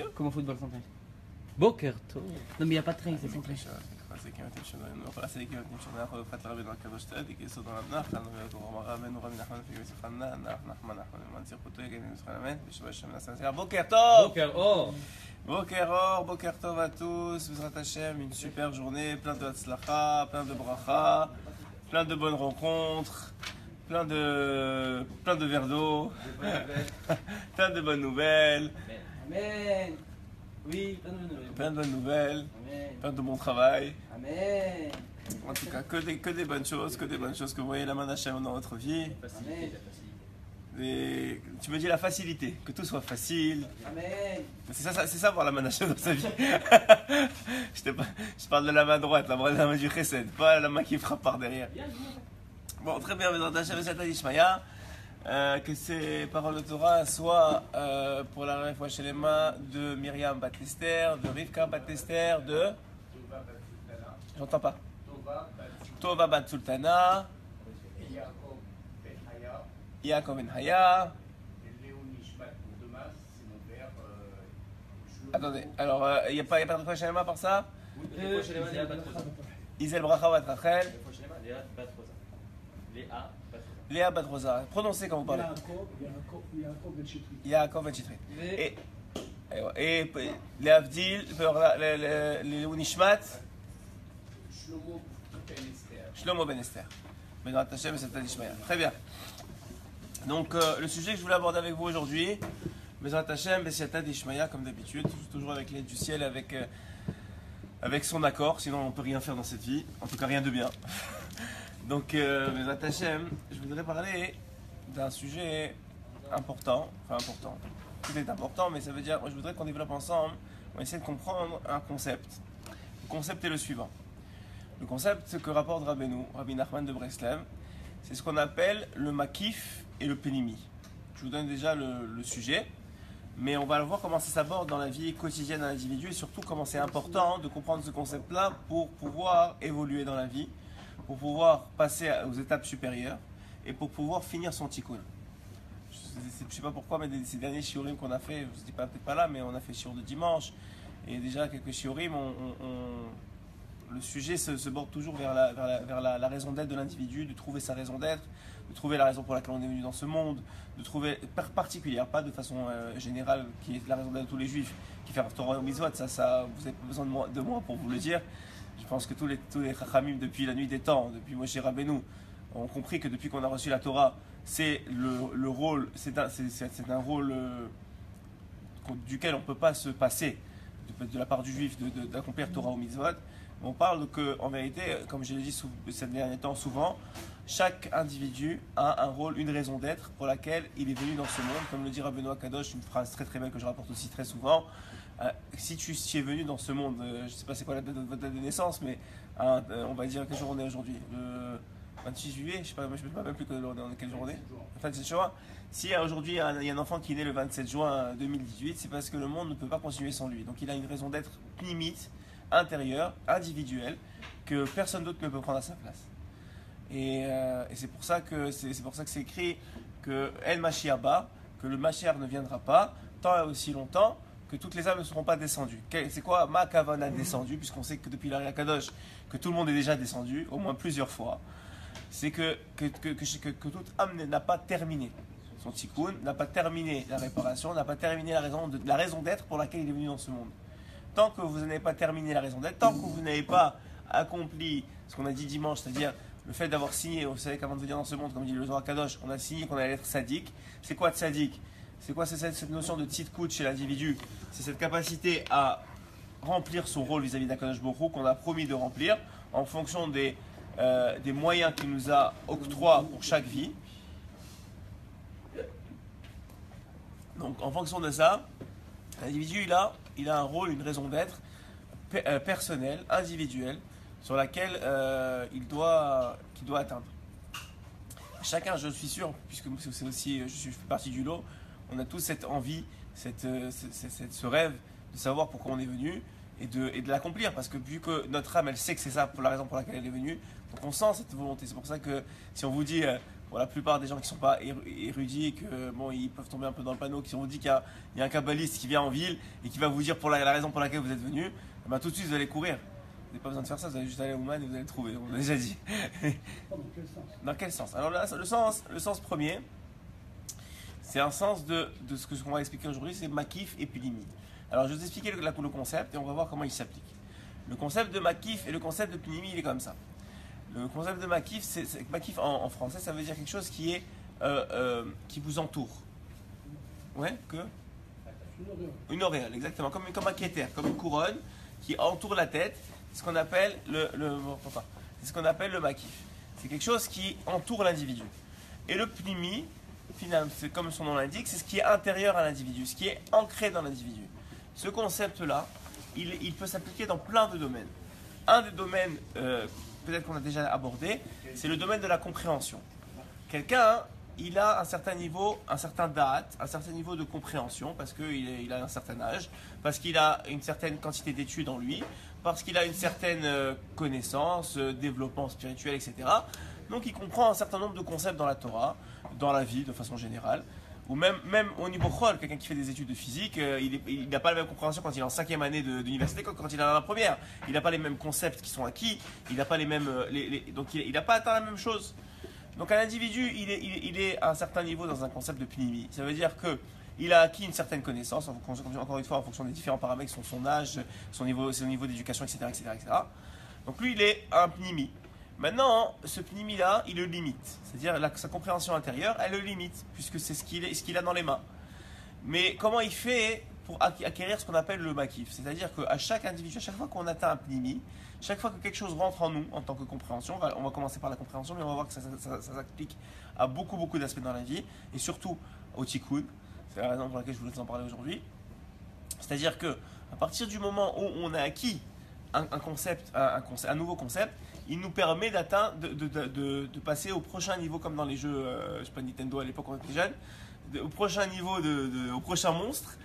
sûr. Comme au football sans train. Boker Tov. Non, mais il n'y a pas de train, c'est sans train. Boker Tov. Boker Or. Boker Or, Boker Tov à tous, Bezrat Hashem, une super journée, plein de Hatzlacha, plein de bracha, plein de bonnes rencontres, plein de verres d'eau, plein de bonnes nouvelles, Amen. Oui, plein de nouvelles. plein de bonnes nouvelles, Amen. plein de bon travail. Amen. En tout cas, que des bonnes choses, que vous voyez la main d'Hachem dans votre vie. Amen. Et tu me dis la facilité, que tout soit facile. Amen. C'est ça voir la main d'Hachem dans sa vie. Je parle de la main droite, la main du chesed, pas la main qui frappe par derrière. Bon, très bien, Bezrat Hashem et Satan Ishmaya. Que ces paroles de Torah soient pour la réfoua chez les mains de Myriam Bat-Esther, de Rivka Bat-Esther, de... J'entends pas. Tova Bat-Sultana, Yaakov Ben Haya. Attendez, alors il n'y a pas de réfoua chez les mains par ça? Isel Bracha Bat Rachel, Léa Bat Rosa. Prononcez quand vous parlez. Yaakov Ben Chitrit. Et les Avdil, les Unishmat, Shlomo Ben Esther. Bezrat Hashem et Satan Ishmaya. Très bien. Donc le sujet que je voulais aborder avec vous aujourd'hui, Bezrat Hashem et Satan Ishmaya, comme d'habitude, toujours avec l'aide du ciel, avec son accord, sinon on ne peut rien faire dans cette vie, en tout cas rien de bien. Donc, Bezrat Hashem, je voudrais parler d'un sujet important, tout est important, mais ça veut dire, je voudrais qu'on développe ensemble, on essaie de comprendre un concept. Le concept est le suivant. Le concept que rapporte Rabbi Nachman de Breslev, c'est ce qu'on appelle le makif et le pénimi. Je vous donne déjà le sujet, mais on va voir comment ça s'aborde dans la vie quotidienne d'un individu et surtout comment c'est important de comprendre ce concept-là pour pouvoir évoluer dans la vie, pour pouvoir passer aux étapes supérieures et pour pouvoir finir son tikkun. Je ne sais pas pourquoi, mais ces derniers shiurim qu'on a fait, je ne dis peut-être pas là, mais on a fait shiur de dimanche et déjà quelques shiurim, le sujet se borde toujours vers la raison d'être de l'individu, de trouver sa raison d'être, de trouver la raison pour laquelle on est venu dans ce monde, de trouver particulière, pas de façon générale, qui est la raison d'être de tous les juifs, qui fait Torah ou Mitzvot, ça vous n'avez pas besoin de moi pour vous le dire. Je pense que tous les chachamim depuis la nuit des temps, depuis Moshe Rabbeinu, ont compris que depuis qu'on a reçu la Torah, c'est le rôle, c'est un rôle duquel on ne peut pas se passer de la part du juif d'accomplir Torah ou Mitzvot. On parle qu'en vérité, comme je l'ai dit ces derniers temps souvent, chaque individu a un rôle, une raison d'être pour laquelle il est venu dans ce monde. Comme le dit Rabbeinu Akadosh, une phrase très très belle que je rapporte aussi très souvent. Si tu es venu dans ce monde, je ne sais pas c'est quoi votre date de naissance, mais on va dire quel jour on est aujourd'hui, le 26 juillet, je ne sais pas même plus quel jour on est. 27 juin. Si aujourd'hui il y a un enfant qui est né le 27 juin 2018, c'est parce que le monde ne peut pas continuer sans lui. Donc il a une raison d'être limite, intérieure, individuelle, que personne d'autre ne peut prendre à sa place. Et c'est pour ça que c'est écrit que El Mashiach ba, que le Mashiach ne viendra pas tant et aussi longtemps que toutes les âmes ne seront pas descendues. C'est quoi Ma Kavana descendu, puisqu'on sait que depuis l'Ari Kadosh, que tout le monde est déjà descendu, au moins plusieurs fois. C'est que toute âme n'a pas terminé son tikkun, n'a pas terminé la réparation, n'a pas terminé la raison d'être pour laquelle il est venu dans ce monde. Tant que vous n'avez pas terminé la raison d'être, tant que vous n'avez pas accompli ce qu'on a dit dimanche, c'est-à-dire le fait d'avoir signé, vous savez qu'avant de venir dans ce monde, comme dit le Zohar Kadosh, on a signé qu'on allait être sadique. C'est quoi sadique? C'est quoi cette notion de tzidkut chez l'individu? C'est cette capacité à remplir son rôle vis-à-vis d'Akadosh Baruch Hu qu'on a promis de remplir en fonction des moyens qu'il nous a octroyés pour chaque vie. Donc en fonction de ça, l'individu il a un rôle, une raison d'être personnelle, individuelle, sur laquelle qu'il doit atteindre. Chacun, je suis sûr, puisque c'est aussi, je fais partie du lot, on a tous cette envie, ce rêve de savoir pourquoi on est venu et de l'accomplir, parce que vu que notre âme, elle sait que c'est ça pour la raison pour laquelle elle est venue, donc on sent cette volonté. C'est pour ça que si on vous dit pour la plupart des gens qui ne sont pas érudits et que bon, ils peuvent tomber un peu dans le panneau, qui ont dit qu'il y a un kabbaliste qui vient en ville et qui va vous dire pour la raison pour laquelle vous êtes venu, eh ben, tout de suite vous allez courir. Vous n'avez pas besoin de faire ça, vous allez juste aller à Ouman et vous allez le trouver, on l'a déjà dit. Dans quel sens? Dans quel sens? Alors là, le sens premier, c'est un sens de ce qu'on va expliquer aujourd'hui, c'est Makif et Pnimi. Alors je vais vous expliquer le concept et on va voir comment il s'applique. Le concept de Makif et le concept de Pnimi, il est comme ça. Le concept de Makif, Makif en français, ça veut dire quelque chose qui est qui vous entoure. Ouais, que une auréole, exactement, comme un kéter, comme une couronne qui entoure la tête. C'est ce qu'on appelle c'est ce qu'on appelle le Makif. C'est quelque chose qui entoure l'individu. Et le Pnimi, finalement, c'est comme son nom l'indique, c'est ce qui est intérieur à l'individu, ce qui est ancré dans l'individu. Ce concept-là, il peut s'appliquer dans plein de domaines. Un des domaines, peut-être qu'on a déjà abordé, c'est le domaine de la compréhension. Quelqu'un, il a un certain niveau, un certain date, un certain niveau de compréhension, parce qu'il a un certain âge, parce qu'il a une certaine quantité d'études en lui, parce qu'il a une certaine connaissance, développement spirituel, etc. Donc il comprend un certain nombre de concepts dans la Torah, dans la vie de façon générale, ou même au niveau chol, quelqu'un qui fait des études de physique, il n'a pas la même compréhension quand il est en 5e année d'université que quand il est dans la première. Il n'a pas les mêmes concepts qui sont acquis, il n'a pas les mêmes, donc il n'a pas atteint la même chose. Donc un individu, il est à un certain niveau dans un concept de pnimi. Ça veut dire qu'il a acquis une certaine connaissance, encore une fois en fonction des différents paramètres, son âge, son niveau d'éducation, etc., etc., etc. Donc lui, il est un pnimi. Maintenant, ce pnimi-là, il le limite. C'est-à-dire sa compréhension intérieure, elle le limite, puisque c'est ce qu'il a dans les mains. Mais comment il fait pour acquérir ce qu'on appelle le makif? C'est-à-dire qu'à chaque individu, à chaque fois qu'on atteint un pnimi, chaque fois que quelque chose rentre en nous en tant que compréhension, on va commencer par la compréhension, mais on va voir que ça s'applique à beaucoup d'aspects dans la vie, et surtout au tikkun. C'est la raison pour laquelle je voulais vous en parler aujourd'hui. C'est-à-dire qu'à partir du moment où on a acquis un nouveau concept, il nous permet d'atteindre, de passer au prochain niveau, comme dans les jeux, je sais pas, Nintendo à l'époque quand on était jeune, au prochain niveau, au prochain monstre,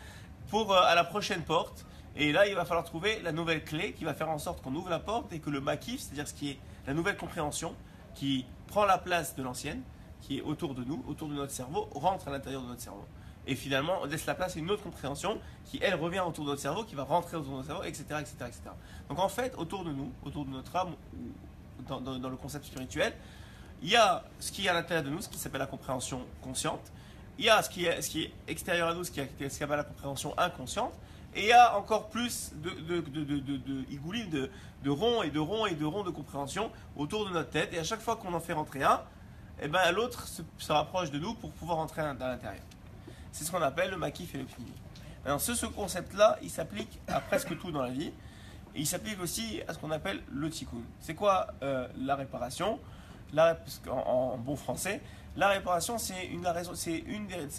à la prochaine porte. Et là, il va falloir trouver la nouvelle clé qui va faire en sorte qu'on ouvre la porte et que le makif, c'est-à-dire ce qui est la nouvelle compréhension, qui prend la place de l'ancienne, qui est autour de nous, autour de notre cerveau, rentre à l'intérieur de notre cerveau. Et finalement, on laisse la place à une autre compréhension qui, elle, revient autour de notre cerveau, qui va rentrer autour de notre cerveau, etc., etc., etc. Donc en fait, autour de nous, autour de notre âme, dans le concept spirituel, il y a ce qui est à l'intérieur de nous, ce qui s'appelle la compréhension consciente. Il y a ce qui est extérieur à nous, ce qui s'appelle la compréhension inconsciente. Et il y a encore plus de ronds et de ronds et de ronds de compréhension autour de notre tête. Et à chaque fois qu'on en fait rentrer un, eh ben, l'autre se rapproche de nous pour pouvoir rentrer à l'intérieur. C'est ce qu'on appelle le makif et le pnimi. Alors ce concept-là, il s'applique à presque tout dans la vie. Et il s'applique aussi à ce qu'on appelle le tikkun. C'est quoi la réparation? En bon français, la réparation, c'est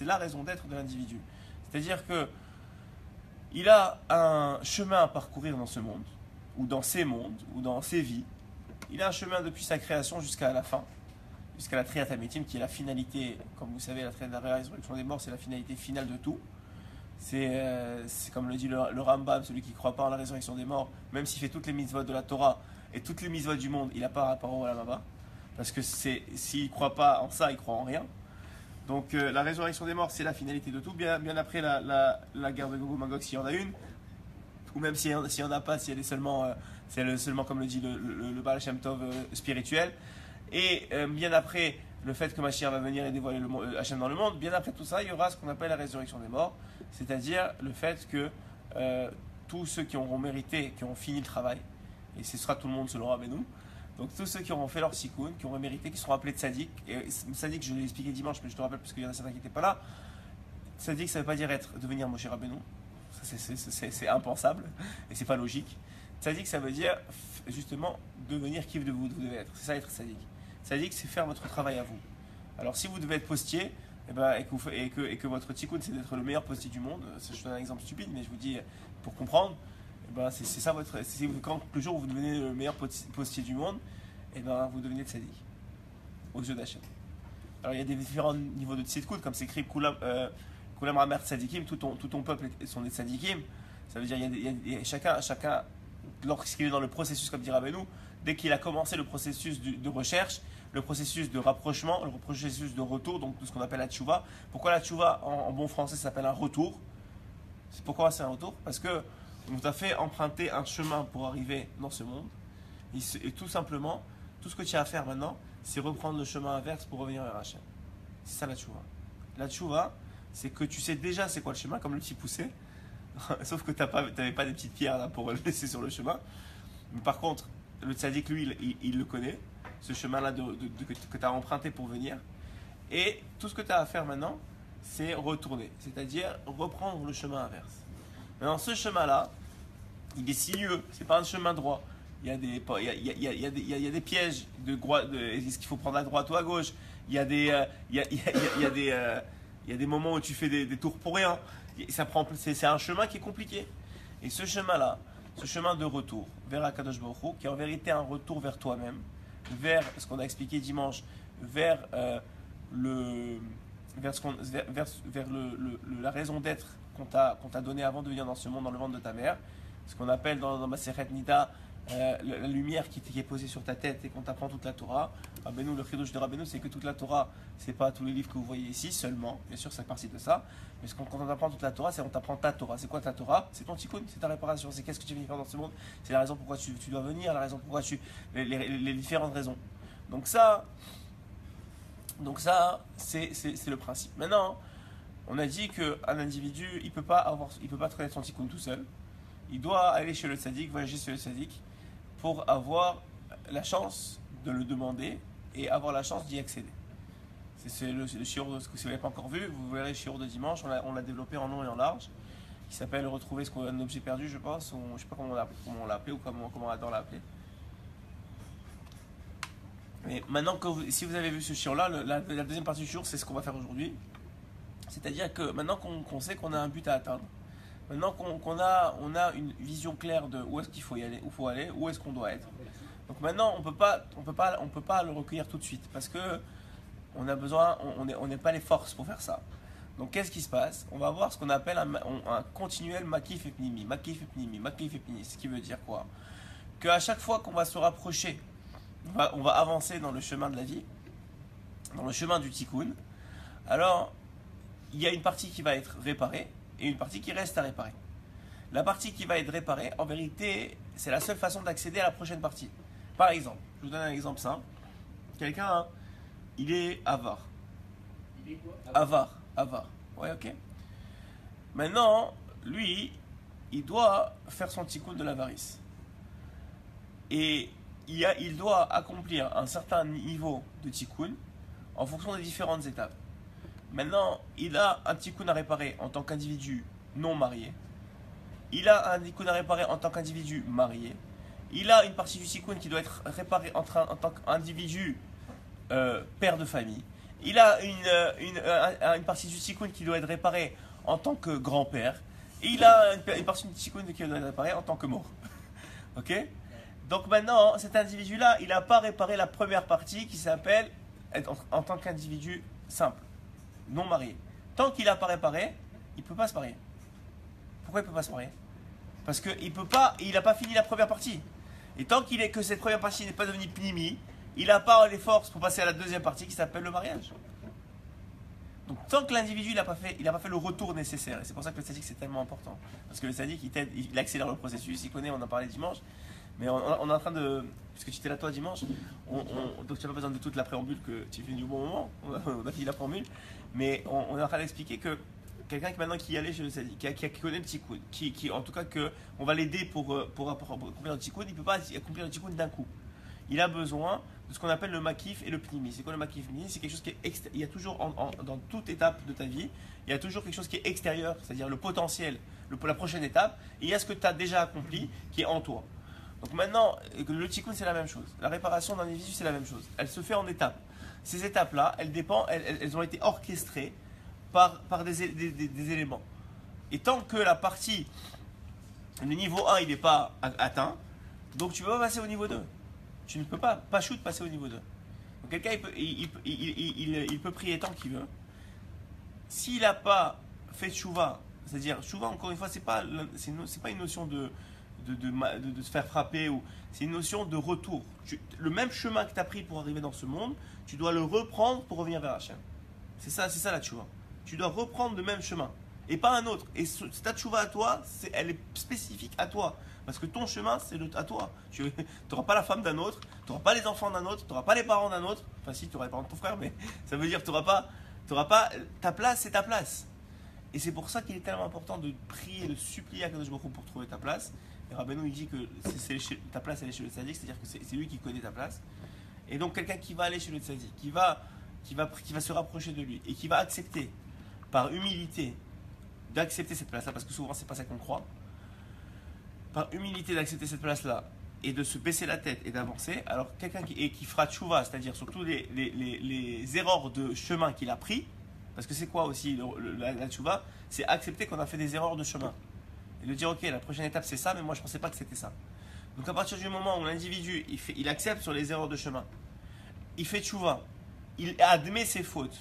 la raison d'être de l'individu. C'est-à-dire que il a un chemin à parcourir dans ce monde, ou dans ces mondes, ou dans ses vies. Il a un chemin depuis sa création jusqu'à la fin, jusqu'à la Triat Hametim, qui est la finalité, comme vous savez, la résurrection des morts, c'est la finalité finale de tout. C'est comme le dit le Rambam, celui qui ne croit pas en la résurrection des morts, même s'il fait toutes les mitzvot de la Torah et toutes les mitzvot du monde, il n'a pas rapport au Olam Haba. Parce que s'il ne croit pas en ça, il croit en rien. Donc la résurrection des morts, c'est la finalité de tout. Bien après la guerre de Gog et Magog, s'il y en a une, ou même s'il n'y en a pas, si elle est seulement, comme le dit le Baal Shem Tov spirituel. Et bien après le fait que Mashiach va venir et dévoiler Hachem dans le monde, bien après tout ça, il y aura ce qu'on appelle la résurrection des morts, c'est-à-dire le fait que tous ceux qui auront mérité, qui auront fini le travail, et ce sera tout le monde selon Rabbeinu, donc tous ceux qui auront fait leur tikkun, qui auront mérité, qui seront appelés tzaddik. Et tzaddik, je l'ai expliqué dimanche, mais je te rappelle parce qu'il y en a certains qui n'étaient pas là. Tzaddik, ça ne veut pas dire devenir Moshe Rabbeinu. C'est impensable et c'est pas logique. Tzaddik, ça veut dire justement devenir qui vous devez être. C'est ça être tzaddik. Tzaddik, c'est faire votre travail à vous. Alors si vous devez être postier, et que votre tikkun c'est d'être le meilleur postier du monde, je donne un exemple stupide, mais je vous dis pour comprendre. C'est ça quand le jour où vous devenez le meilleur postier du monde, vous devenez tzaddik aux yeux d'Hachem. Alors il y a des différents niveaux de tzidkout, comme c'est écrit Kulam Ramer Tzadikim, tout ton peuple sont des tzadikim. Ça veut dire chacun lorsqu'il est dans le processus, comme dit Rabbeinu, dès qu'il a commencé le processus de recherche, le processus de rapprochement, le processus de retour, donc tout ce qu'on appelle la tchouva. Pourquoi la tchouva, en bon français, ça s'appelle un retour? C'est pourquoi c'est un retour? Parce que on t'a fait emprunter un chemin pour arriver dans ce monde. Et tout simplement, tout ce que tu as à faire maintenant, c'est reprendre le chemin inverse pour revenir vers Hachem. C'est ça la tchouva. La tchouva, c'est que tu sais déjà c'est quoi le chemin, comme le petit poussé. Sauf que tu n'avais pas des petites pierres là pour le laisser sur le chemin. Mais par contre, le tzaddik, lui, il le connaît. Ce chemin-là que tu as emprunté pour venir. Et tout ce que tu as à faire maintenant, c'est retourner. C'est-à-dire reprendre le chemin inverse. Maintenant, ce chemin-là, il est sinueux. Ce n'est pas un chemin droit. Il y a des pièges est-ce qu'il faut prendre à droite ou à gauche? Il y a des moments où tu fais des tours pour rien. C'est un chemin qui est compliqué. Et ce chemin-là, ce chemin de retour vers Akadosh Baruch Hu, qui est en vérité un retour vers toi-même, vers ce qu'on a expliqué dimanche, vers la raison d'être qu'on t'a donné avant de venir dans ce monde, dans le ventre de ta mère, ce qu'on appelle dans Masechet Nida, la lumière qui est posée sur ta tête et qu'on t'apprend toute la Torah. Rabbeinu, le chidouche de Rabbeinu, c'est que toute la Torah, c'est pas tous les livres que vous voyez ici seulement, bien sûr, c'est partie de ça, mais quand on t'apprend toute la Torah, c'est on t'apprend ta Torah. C'est quoi ta Torah? C'est ton tikkun, c'est ta réparation, c'est qu'est-ce que tu viens faire dans ce monde, c'est la raison pourquoi tu dois venir, la raison pourquoi les différentes raisons. Donc ça, c'est le principe. Maintenant, on a dit qu'un individu, il peut pas connaître son tikkun tout seul. Il doit aller chez le tzaddik, voyager chez le tzaddik, pour avoir la chance de le demander et avoir la chance d'y accéder. C'est le shiur, si vous ne l'avez pas encore vu, vous verrez le shiur de dimanche, on l'a développé en long et en large, qui s'appelle retrouver un objet perdu, je pense, ou je ne sais pas comment on l'a appelé ou comment Adam l'a appelé. Mais maintenant, si vous avez vu ce shiur-là, la deuxième partie du shiur, c'est ce qu'on va faire aujourd'hui. C'est-à-dire que maintenant qu'on sait qu'on a un but à atteindre, maintenant qu'on a une vision claire de où est-ce qu'il faut y aller, où est-ce qu'on doit être. Donc maintenant, on peut pas le recueillir tout de suite parce que on a besoin, on n'est pas les forces pour faire ça. Donc qu'est-ce qui se passe? On va voir ce qu'on appelle un continuel makif et pnimi, makif et pnimi, makif et pnimi. Ce qui veut dire quoi? Qu'à chaque fois qu'on va se rapprocher, on va avancer dans le chemin de la vie, dans le chemin du tikkun. Alors il y a une partie qui va être réparée et une partie qui reste à réparer. La partie qui va être réparée, en vérité, c'est la seule façon d'accéder à la prochaine partie. Par exemple, je vous donne un exemple simple. Quelqu'un, il est avare. Il est quoi? Avare. Ouais, ok. Maintenant, lui, il doit faire son tikkun de l'avarice. Et il doit accomplir un certain niveau de tikkun en fonction des différentes étapes. Maintenant, il a un tikkun à réparer en tant qu'individu non marié. Il a un tikkun à réparer en tant qu'individu marié. Il a une partie du tikkun qui doit être réparée en tant qu'individu père de famille. Il a une partie du tikkun qui doit être réparée en tant que grand-père. Et il a une partie du tikkun qui doit être réparée en tant que mort. Ok? Donc maintenant, cet individu-là, il n'a pas réparé la première partie qui s'appelle être en tant qu'individu simple, non marié. Tant qu'il n'a pas réparé, il ne peut pas se marier. Pourquoi il ne peut pas se marier? Parce qu'il n'a pas fini la première partie. Et tant que cette première partie n'est pas devenue pnimi, il n'a pas les forces pour passer à la deuxième partie qui s'appelle le mariage. Donc tant que l'individu n'a pas fait le retour nécessaire, et c'est pour ça que le tzaddik c'est tellement important. Parce que le tzaddik il accélère le processus, il connaît, on en parlait dimanche, mais on est en train de, puisque tu étais là toi dimanche, donc tu n'as pas besoin de toute la préambule que tu fais du bon moment, on a fini la préambule, mais on est en train d'expliquer que quelqu'un qui est allé chez le tzaddik, qui connaît le tikkun, qui en tout cas on va l'aider pour accomplir le tikkun, il ne peut pas accomplir le tikkun d'un coup. Il a besoin de ce qu'on appelle le makif et le pnimi. C'est quoi le makif et le pnimi? C'est quelque chose qui est il y a toujours dans toute étape de ta vie, il y a toujours quelque chose qui est extérieur, c'est-à-dire le potentiel, la prochaine étape, et il y a ce que tu as déjà accompli qui est en toi. Donc maintenant, le tikkun c'est la même chose. La réparation d'un individu c'est la même chose. Elle se fait en étapes. Ces étapes-là, elles ont été orchestrées par des éléments. Et tant que le niveau 1 il n'est pas atteint, donc tu ne peux pas passer au niveau 2. Tu ne peux pas passer au niveau 2. Donc quelqu'un il peut prier tant qu'il veut. S'il n'a pas fait tchouva, c'est-à-dire tchouva encore une fois c'est pas une notion de de se faire frapper. C'est une notion de retour. Le même chemin que tu as pris pour arriver dans ce monde, tu dois le reprendre pour revenir vers Hachem. C'est ça la tchouva. Tu dois reprendre le même chemin et pas un autre. Et ta tchouva à toi, elle est spécifique à toi. Parce que ton chemin, c'est à toi. Tu n'auras pas la femme d'un autre, tu n'auras pas les enfants d'un autre, tu n'auras pas les parents d'un autre. Enfin si, tu auras les parents de ton frère, mais ça veut dire que tu n'auras pas ta place, c'est ta place. Et c'est pour ça qu'il est tellement important de prier, de supplier à Kadosh Baruch Hu pour trouver ta place. Et Rabbeinu il dit que ta place elle est chez le tzaddik, c'est-à-dire que c'est lui qui connaît ta place. Et donc quelqu'un qui va aller chez le tzaddik, qui va se rapprocher de lui et qui va accepter par humilité d'accepter cette place-là, parce que souvent c'est pas ça qu'on croit, par humilité d'accepter cette place-là et de se baisser la tête et d'avancer, alors quelqu'un qui fera tchouva, c'est-à-dire sur tous les erreurs de chemin qu'il a pris, parce que c'est quoi aussi la tchouva, c'est accepter qu'on a fait des erreurs de chemin et de dire ok, la prochaine étape c'est ça, mais moi je pensais pas que c'était ça. Donc à partir du moment où l'individu il accepte sur les erreurs de chemin, il fait tchouva, il admet ses fautes,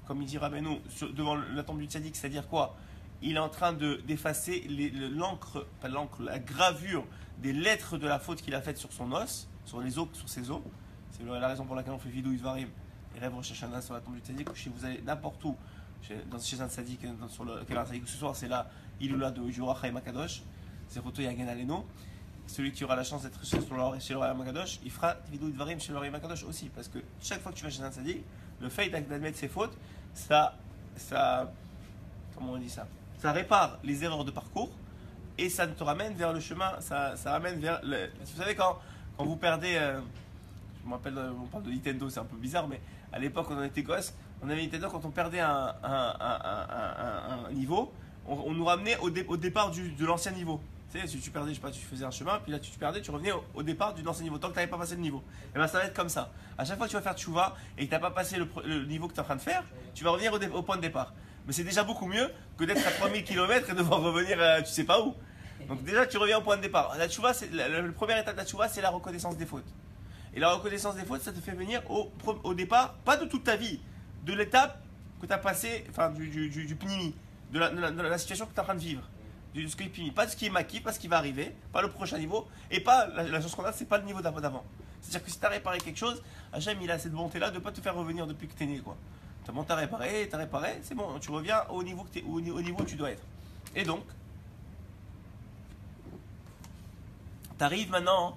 comme il dit Rabbeinu devant la tombe du tzaddik, c'est-à-dire quoi? Il est en train d'effacer l'encre, pas l'encre, la gravure des lettres de la faute qu'il a faite sur son os, sur ses os. C'est la raison pour laquelle on fait vidou Isvarim et rêve Rosh Hashanah sur la tombe du tzaddik, ou si vous allez n'importe où, chez un tzaddik, sur lequel un tzaddik que ce soit, c'est là, Iloula de Jura Chaim Akadosh, c'est Roto Yagen Aleno. Celui qui aura la chance d'être chez le Chaim Akadosh, il fera vidou Isvarim chez le Chaim Akadosh aussi, parce que chaque fois que tu vas chez un tzaddik, le fait d'admettre ses fautes, ça comment on dit ça? Ça répare les erreurs de parcours et ça te ramène vers le chemin, ça ramène vers vous savez quand vous perdez, je me rappelle, on parle de Nintendo, c'est un peu bizarre, mais à l'époque quand on était gosse, on avait Nintendo, quand on perdait un niveau, on nous ramenait au départ de l'ancien niveau. Tu sais, si tu perdais, je sais pas, tu faisais un chemin, puis là tu perdais, tu revenais au départ de l'ancien niveau, tant que tu n'avais pas passé le niveau. Et bien ça va être comme ça. À chaque fois que tu vas faire tchouva et que tu n'as pas passé le niveau que tu es en train de faire, tu vas revenir au point de départ. Mais c'est déjà beaucoup mieux que d'être à 3000 km et de devoir revenir tu sais pas où. Donc déjà tu reviens au point de départ. La tchouva, la première étape de la tchouva, c'est la reconnaissance des fautes. Et la reconnaissance des fautes, ça te fait venir au départ, pas de toute ta vie, de l'étape que tu as passée, enfin du pnimi, de la situation que tu es en train de vivre. De ce qui est pnimi, pas de ce qui est maquis, pas ce qui va arriver, pas le prochain niveau, et pas la chose qu'on a, c'est pas le niveau d'avant. C'est-à-dire que si tu as réparé quelque chose, Hachem il a cette bonté-là de ne pas te faire revenir depuis que tu es né, quoi. T'as réparé, c'est bon, tu reviens au niveau où tu dois être. Et donc, tu arrives maintenant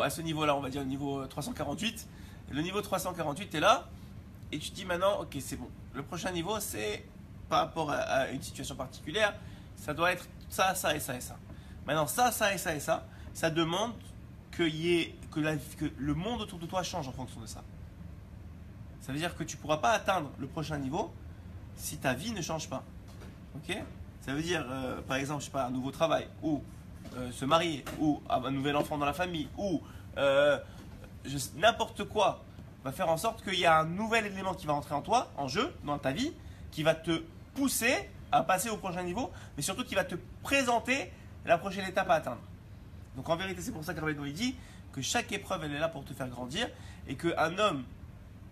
à ce niveau-là, on va dire le niveau 348. Et le niveau 348, tu es là, et tu te dis maintenant, ok, c'est bon. Le prochain niveau, c'est par rapport à une situation particulière, ça doit être ça, ça et ça et ça. Maintenant, ça et ça et ça demande que le monde autour de toi change en fonction de ça. Ça veut dire que tu ne pourras pas atteindre le prochain niveau si ta vie ne change pas. Ok? Ça veut dire, par exemple, je sais pas, un nouveau travail, ou se marier, ou un nouvel enfant dans la famille, ou n'importe quoi va faire en sorte qu'il y a un nouvel élément qui va rentrer en toi, en jeu, dans ta vie, qui va te pousser à passer au prochain niveau, mais surtout qui va te présenter la prochaine étape à atteindre. Donc en vérité, c'est pour ça que Rabbeinu dit que chaque épreuve, elle est là pour te faire grandir, et qu'un homme,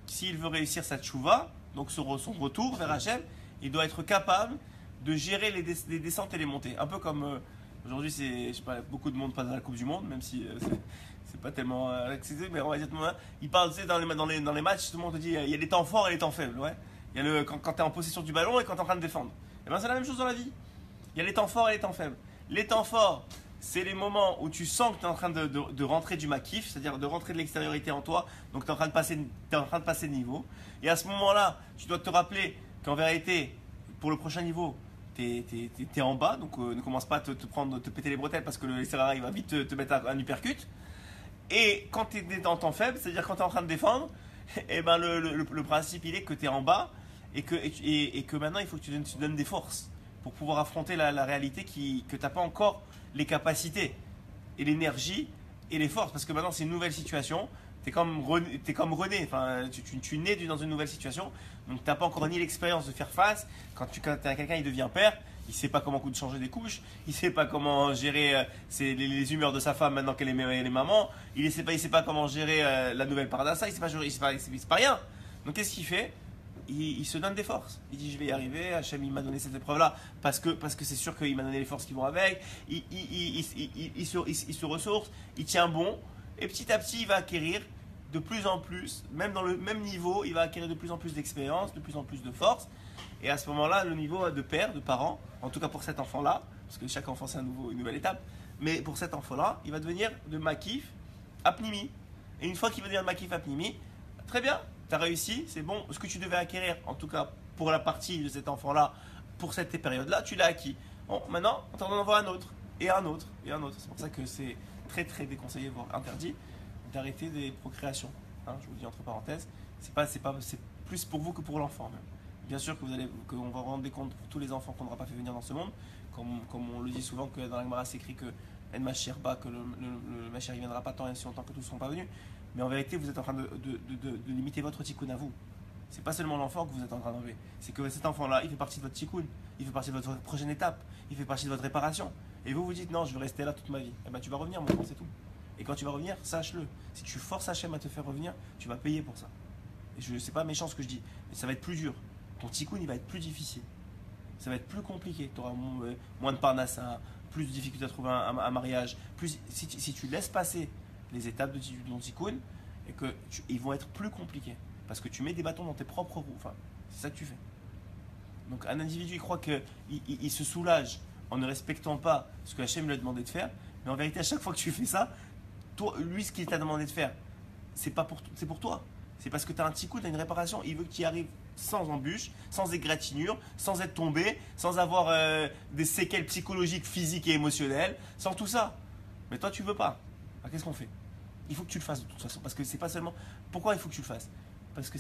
s'il veut réussir sa tchouva, donc son retour vers Hachem, il doit être capable de gérer les descentes et les montées. Un peu comme aujourd'hui, je sais pas, beaucoup de monde passe dans la Coupe du Monde, même si c'est pas tellement accessible, mais on va dire il parle, tu sais, dans les matchs, tout le monde te dit il y a les temps forts et les temps faibles. Ouais. Il y a quand tu es en possession du ballon et quand tu es en train de défendre. Et bien c'est la même chose dans la vie. Il y a les temps forts et les temps faibles. Les temps forts, c'est les moments où tu sens que tu es en train de rentrer du makif, c'est-à-dire de rentrer de l'extériorité en toi, donc tu es en train de passer de niveau. Et à ce moment-là, tu dois te rappeler qu'en vérité, pour le prochain niveau, tu es en bas, donc ne commence pas à te péter les bretelles parce que le SRA il va vite te mettre un uppercut. Et quand tu es dans temps faible, c'est-à-dire quand tu es en train de défendre, et ben le principe il est que tu es en bas et que maintenant il faut que tu donnes des forces pour pouvoir affronter la réalité que tu n'as pas encore les capacités et l'énergie et les forces, parce que maintenant c'est une nouvelle situation, t'es comme René, enfin, tu nais dans une nouvelle situation, donc tu n'as pas encore ni l'expérience de faire face. Quand quelqu'un il devient père, il ne sait pas comment changer des couches, il ne sait pas comment gérer les humeurs de sa femme maintenant qu'elle est maman, il ne sait pas comment gérer la nouvelle paradasa, il ne sait pas rien. Donc qu'est-ce qu'il fait? il se donne des forces. Il dit je vais y arriver, Hachem il m'a donné cette épreuve-là parce que c'est sûr qu'il m'a donné les forces qui vont avec. Il se ressource, il tient bon et petit à petit il va acquérir de plus en plus, même dans le même niveau, il va acquérir de plus en plus d'expérience, de plus en plus de force. Et à ce moment-là, le niveau de père, de parent, en tout cas pour cet enfant-là, parce que chaque enfant c'est une nouvelle étape, mais pour cet enfant-là, il va devenir de Makif à Pnimi. Et une fois qu'il va devenir de Makif à Pnimi, très bien, tu as réussi, c'est bon, ce que tu devais acquérir, en tout cas pour la partie de cet enfant-là, pour cette période-là, tu l'as acquis. Bon, maintenant, on t'en envoie un autre, et un autre, et un autre. C'est pour ça que c'est très très déconseillé, voire interdit, d'arrêter des procréations. Hein, je vous le dis entre parenthèses, c'est plus pour vous que pour l'enfant même. Bien sûr qu'on va rendre des comptes pour tous les enfants qu'on n'aura pas fait venir dans ce monde, comme on le dit souvent que dans la Gemara c'est écrit que En Mashiach ba, que le Mashiach ne viendra pas tant et si longtemps que tous ne seront pas venus. Mais en vérité, vous êtes en train de limiter votre tikkun à vous. C'est pas seulement l'enfant que vous êtes en train d'enlever, c'est que cet enfant-là, il fait partie de votre tikkun, il fait partie de votre prochaine étape, il fait partie de votre réparation. Et vous vous dites non, je veux rester là toute ma vie. Eh bien, tu vas revenir, mon enfant, c'est tout. Et quand tu vas revenir, sache-le. Si tu forces Hachem à te faire revenir, tu vas payer pour ça. Et je sais pas méchant ce que je dis, mais ça va être plus dur. Ton tikkun, il va être plus difficile. Ça va être plus compliqué. Tu auras moins de parnassa, plus de difficultés à trouver un mariage. Si tu laisses passer les étapes de ton tikkun, et que ils vont être plus compliqués. Parce que tu mets des bâtons dans tes propres roues. Enfin, c'est ça que tu fais. Donc un individu, il croit qu'il se soulage en ne respectant pas ce que Hachem lui a demandé de faire. Mais en vérité, à chaque fois que tu fais ça, lui, ce qu'il t'a demandé de faire, c'est pour toi. C'est parce que tu as un tikkun, tu as une réparation. Il veut que tu y arrives sans embûche, sans égratignure, sans être tombé, sans avoir des séquelles psychologiques, physiques et émotionnelles, sans tout ça. Mais toi, tu veux pas. Alors, qu'est-ce qu'on fait? Il faut que tu le fasses de toute façon. Parce que c'est pas seulement. Pourquoi il faut que tu le fasses? Parce que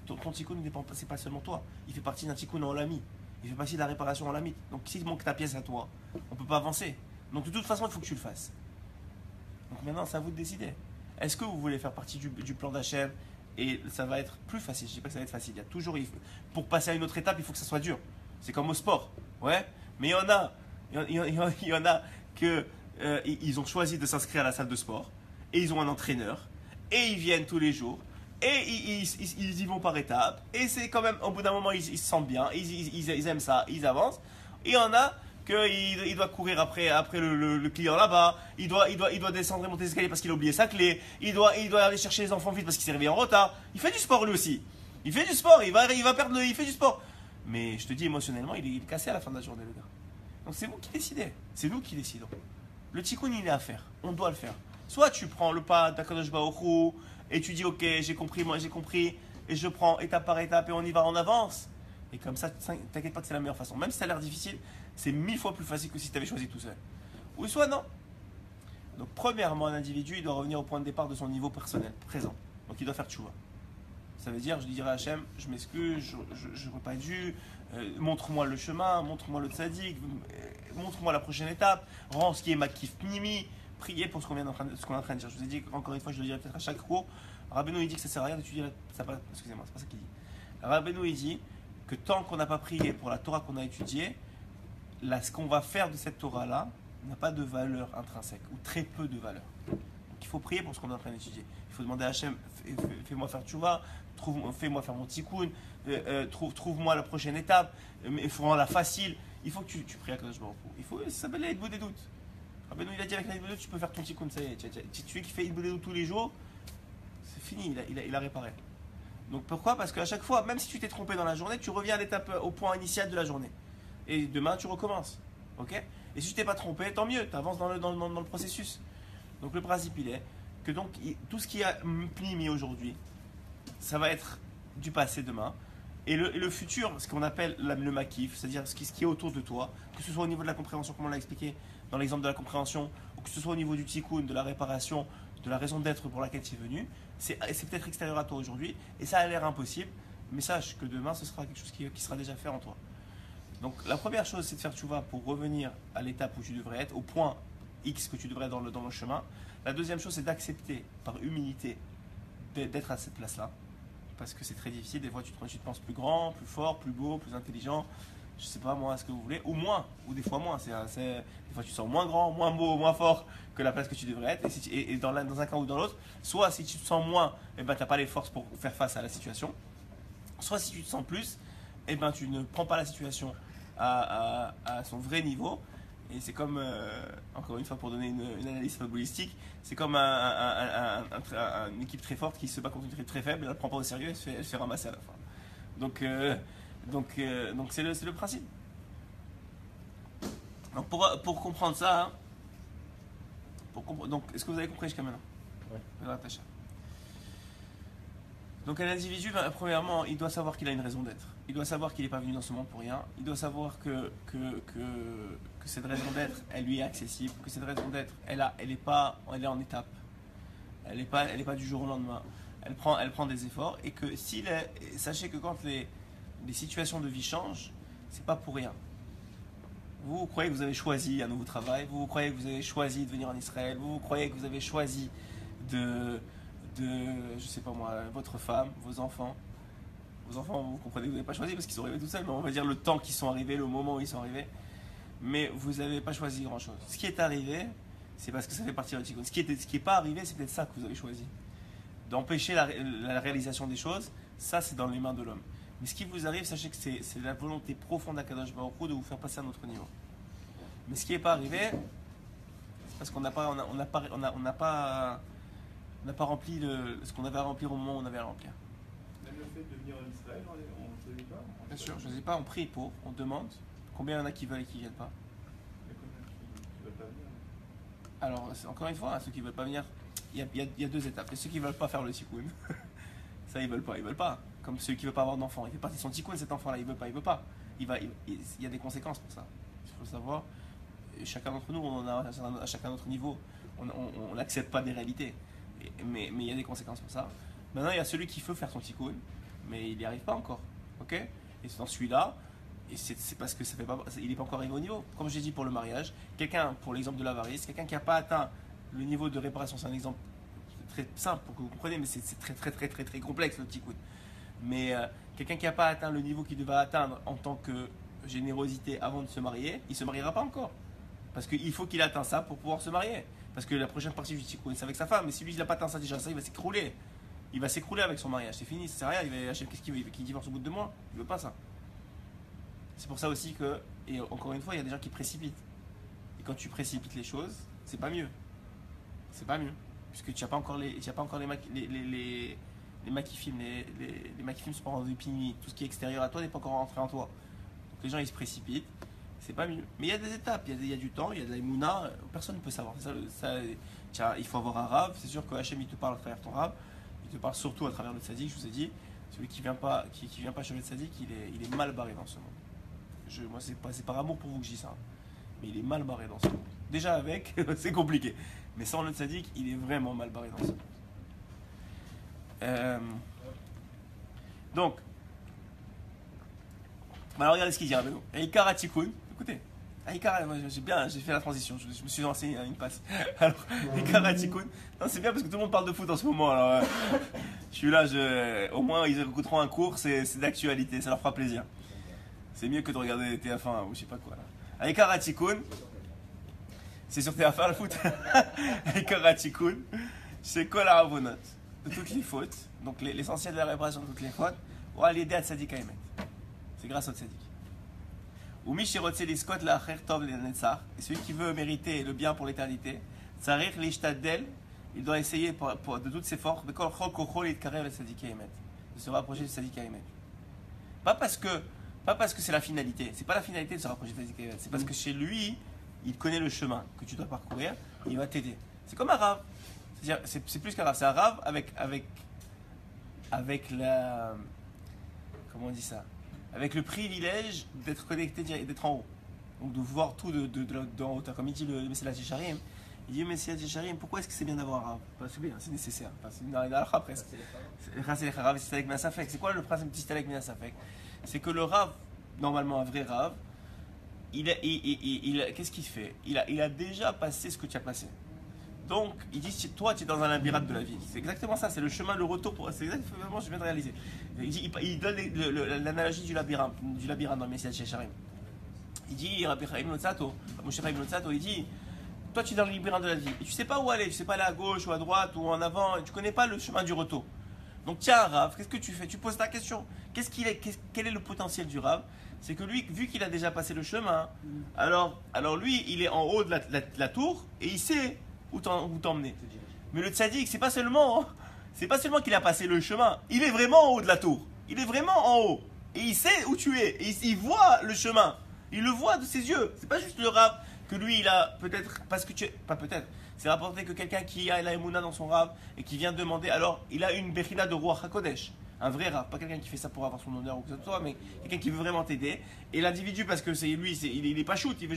ton tikkun ne dépend pas, c'est pas seulement toi. Il fait partie d'un tikkun en olami. Il fait partie de la réparation en olamite. Donc s'il manque ta pièce à toi, on ne peut pas avancer. Donc de toute façon, il faut que tu le fasses. Donc maintenant, c'est à vous de décider. Est-ce que vous voulez faire partie du plan d'Hachem et ça va être plus facile? Je ne dis pas que ça va être facile. Il y a toujours, pour passer à une autre étape, il faut que ça soit dur. C'est comme au sport. Ouais. Mais il y en a que ils ont choisi de s'inscrire à la salle de sport et ils ont un entraîneur et ils viennent tous les jours. Et ils y vont par étapes. Et c'est quand même, au bout d'un moment, ils se sentent bien. Ils aiment ça. Ils avancent. Et il y en a qu'il doit courir après le client là-bas. Il doit descendre et monter les escaliers parce qu'il a oublié sa clé. Il doit aller chercher les enfants vite parce qu'il s'est réveillé en retard. Il fait du sport lui aussi. Il fait du sport. Il va perdre il fait du sport. Mais je te dis, émotionnellement, il est cassé à la fin de la journée, le gars. Donc c'est vous qui décidez. C'est nous qui décidons. Le tikkun, il est à faire. On doit le faire. Soit tu prends le pas d'Akadosh Baruch Hu et tu dis ok, j'ai compris, et je prends étape par étape et on y va, on avance. Et comme ça, t'inquiète pas que c'est la meilleure façon. Même si ça a l'air difficile, c'est 1000 fois plus facile que si tu avais choisi tout seul. Ou soit non. Donc premièrement, un individu, il doit revenir au point de départ de son niveau personnel, présent. Donc il doit faire tchouva. Ça veut dire, je dirais à Hachem, je m'excuse, je n'aurais pas dû, montre-moi le chemin, montre-moi le tzaddik, montre-moi la prochaine étape, rends ce qui est ma kiff pnimi. Prier pour ce qu'on est en train de dire. Je vous ai dit, encore une fois, je le dirai peut-être à chaque cours. Rabbeinu, il dit que ça ne sert à rien d'étudier excusez-moi, c'est pas ça qu'il dit. Rabbeinu, il dit que tant qu'on n'a pas prié pour la Torah qu'on a étudiée, ce qu'on va faire de cette Torah-là n'a pas de valeur intrinsèque, ou très peu de valeur. Donc il faut prier pour ce qu'on est en train d'étudier. Il faut demander à Hachem, fais-moi faire tchouva, fais-moi faire mon tikkun, trouve-moi la prochaine étape, il faut rendre la facile. Il faut que tu pries à Kadosh Baruch Hu. Ça s'appelle la Hitbodedut des doutes. Rabbeinu, il a dit avec la Hitbodedut, tu peux faire ton tikkun, ça y est. Tu es qui fait Hitbodedut tous les jours, c'est fini, il a réparé. Donc pourquoi? Parce qu'à chaque fois, même si tu t'es trompé dans la journée, tu reviens à l'étape, au point initial de la journée. Et demain, tu recommences. Ok? Et si tu t'es pas trompé, tant mieux, tu avances dans le processus. Donc le principe, il est que donc, tout ce qui a mis aujourd'hui, ça va être du passé demain. Et le futur, ce qu'on appelle le makif, c'est-à-dire ce qui est autour de toi, que ce soit au niveau de la compréhension, comme on l'a expliqué dans l'exemple de la compréhension, ou que ce soit au niveau du tikkun, de la réparation, de la raison d'être pour laquelle tu es venu, c'est peut-être extérieur à toi aujourd'hui, et ça a l'air impossible, mais sache que demain, ce sera quelque chose qui sera déjà fait en toi. Donc la première chose, c'est de faire tchouva pour revenir à l'étape où tu devrais être, au point X que tu devrais être dans le chemin. La deuxième chose, c'est d'accepter, par humilité, d'être à cette place-là, parce que c'est très difficile. Des fois, tu te penses plus grand, plus fort, plus beau, plus intelligent, je sais pas moi, ce que vous voulez, ou moins, ou des fois moins. Des fois, tu te sens moins grand, moins beau, moins fort que la place que tu devrais être. Et dans un cas ou dans l'autre, soit si tu te sens moins, tu n'as pas les forces pour faire face à la situation. Soit si tu te sens plus, eh ben, tu ne prends pas la situation à son vrai niveau. Et c'est comme, encore une fois pour donner une analyse footballistique, c'est comme une équipe très forte qui se bat contre une équipe très faible, elle ne prend pas au sérieux, elle se fait ramasser à la fin. Donc c'est le principe. Donc pour comprendre ça, hein, donc est-ce que vous avez compris jusqu'à maintenant? Ouais. Donc un individu, premièrement, il doit savoir qu'il a une raison d'être. Il doit savoir qu'il n'est pas venu dans ce monde pour rien. Il doit savoir que cette raison d'être, elle lui est accessible. Que cette raison d'être, elle est en étape. Elle n'est pas du jour au lendemain. Elle prend des efforts. Et que sachez que quand les situations de vie changent, c'est pas pour rien. Vous croyez que vous avez choisi un nouveau travail. Vous croyez que vous avez choisi de venir en Israël. Vous croyez que vous avez choisi je sais pas moi, votre femme, vos enfants. Vos enfants, vous comprenez que vous n'avez pas choisi parce qu'ils sont arrivés tout seuls, mais on va dire le temps qu'ils sont arrivés, le moment où ils sont arrivés. Mais vous n'avez pas choisi grand-chose. Ce qui est arrivé, c'est parce que ça fait partie de votre tikkun. Ce qui n'est pas arrivé, c'est peut-être ça que vous avez choisi. D'empêcher la réalisation des choses, ça c'est dans les mains de l'homme. Mais ce qui vous arrive, sachez que c'est la volonté profonde d'Akadosh Baruch Hu de vous faire passer à un autre niveau. Mais ce qui n'est pas arrivé, c'est parce qu'on n'a pas rempli ce qu'on avait à remplir au moment où on avait à remplir. Même le fait de venir en Israël, on ne choisit pas. Bien sûr, je ne sais pas, on prie pour, on demande. Combien il y en a qui veulent et qui ne viennent pas? Il y a combien qui ne veulent pas venir? Alors, encore une fois, ceux qui ne veulent pas venir, il y a deux étapes. Il y a ceux qui ne veulent pas faire le tikkun. Ça, ils veulent pas. Comme ceux qui ne veulent pas avoir d'enfant. Il fait partie de son tikkun, cet enfant-là, il veut pas. Il y a des conséquences pour ça. Il faut le savoir. Et chacun d'entre nous, on a à chacun notre niveau. On n'accepte pas des réalités. Mais il y a des conséquences pour ça. Maintenant, il y a celui qui veut faire son tikkun, mais il n'y arrive pas encore. Ok? Et c'est dans celui-là, et c'est parce que il n'est pas encore arrivé au niveau. Comme j'ai dit pour le mariage, quelqu'un, pour l'exemple de l'avarice, quelqu'un qui n'a pas atteint le niveau de réparation, c'est un exemple très simple pour que vous compreniez, mais c'est très complexe le tikkun. Mais quelqu'un qui n'a pas atteint le niveau qu'il devait atteindre en tant que générosité avant de se marier, il ne se mariera pas encore. Parce qu'il faut qu'il atteigne ça pour pouvoir se marier. Parce que la prochaine partie du tikkun, c'est avec sa femme. Mais si lui, il n'a pas atteint ça déjà, ça, il va s'écrouler. Il va s'écrouler avec son mariage. C'est fini, ça sert à rien. Qu'est-ce qu'il veut? Qu'il divorce au bout de 2 mois? Il veut pas ça. C'est pour ça aussi que, et encore une fois, il y a des gens qui précipitent. Et quand tu précipites les choses, c'est pas mieux. C'est pas mieux. Puisque tu n'as pas encore les makifim. Les makifim sont pas rendus pini. Tout ce qui est extérieur à toi n'est pas encore rentré en toi. Donc les gens, ils se précipitent. C'est pas mieux. Mais il y a des étapes, il y a du temps, il y a de la émouna, personne ne peut savoir. Tiens, il faut avoir un rave. C'est sûr que Hachem, il te parle à travers ton rave. Il te parle surtout à travers le tzaddik, je vous ai dit. Celui qui vient pas chez le tzaddik, il est mal barré dans ce monde. Moi, c'est par amour pour vous que je dis ça. Mais il est mal barré dans ce monde. Déjà avec, c'est compliqué. Mais sans le tzaddik, il est vraiment mal barré dans ce monde. Donc, alors regardez ce qu'il dit, Rabbeinu. Eikar Tikkun. Écoutez, j'ai fait la transition, je me suis lancé une passe. Alors, Eikar Tikkun. Non, c'est bien parce que tout le monde parle de foot en ce moment. Alors, je suis là, au moins ils écouteront un cours, c'est d'actualité, ça leur fera plaisir. C'est mieux que de regarder TF1 ou je sais pas quoi. Eikar Tikkun, c'est sur TF1 le foot. Eikar Tikkun, c'est Kol Havonot, de toutes les fautes, donc l'essentiel de la réparation de toutes les fautes, ou à l'aider à Tzadik Haemet. C'est grâce au tzaddik. Ou Mishirotse Liskot la Acher Tov le Netzach. Et celui qui veut mériter le bien pour l'éternité, Tzarir Lishtadel, il doit essayer de toutes ses forces, de se rapprocher du Tzadik Haemet. Pas parce que c'est la finalité. C'est pas la finalité de se rapprocher du Tzadik Haemet. C'est parce que chez lui, il connaît le chemin que tu dois parcourir. Il va t'aider. C'est comme un rave. C'est plus qu'un rave. C'est un rave avec la. Comment on dit ça? Avec le privilège d'être connecté, d'être en haut. Donc de voir tout d'en hauteur. Comme il dit le Messilat Yesharim, il dit Messilat Yesharim, pourquoi est-ce que c'est bien d'avoir un rave? C'est bien, c'est nécessaire. Enfin, c'est une halakha presque. C'est quoi le principe du Stalek Minasafek? C'est que le rave, normalement un vrai rave, qu'est-ce qu'il fait? Il a déjà passé ce que tu as passé. Donc, il dit, toi, tu es dans un labyrinthe de la vie. C'est exactement ça, c'est le chemin, le retour. C'est exactement ce que je viens de réaliser. Il donne l'analogie du labyrinthe dans le Messilat Yesharim. Il dit, Moshe Chaim Notzato, il dit, toi, tu es dans le labyrinthe de la vie. Et tu ne sais pas où aller, tu ne sais pas aller à gauche ou à droite ou en avant, tu ne connais pas le chemin du retour. Donc tiens, un Rav, qu'est-ce que tu fais? Tu poses ta question. Quel est le potentiel du Rav? C'est que lui, vu qu'il a déjà passé le chemin, alors lui, il est en haut de la tour et il sait où t'emmener. Mais le tzaddik, c'est pas seulement qu'il a passé le chemin, il est vraiment en haut de la tour. Il est vraiment en haut. Et il sait où tu es. Et il voit le chemin. Il le voit de ses yeux. C'est pas juste le Rav que lui, il a peut-être, parce que pas peut-être. C'est rapporté que quelqu'un qui a la Emouna dans son Rav et qui vient demander, alors il a une Bechina de Ruach HaKodesh. Un vrai Rav, pas quelqu'un qui fait ça pour avoir son honneur ou que ce soit, mais quelqu'un qui veut vraiment t'aider. Et l'individu, parce que c'est lui, il est pas shoot, il veut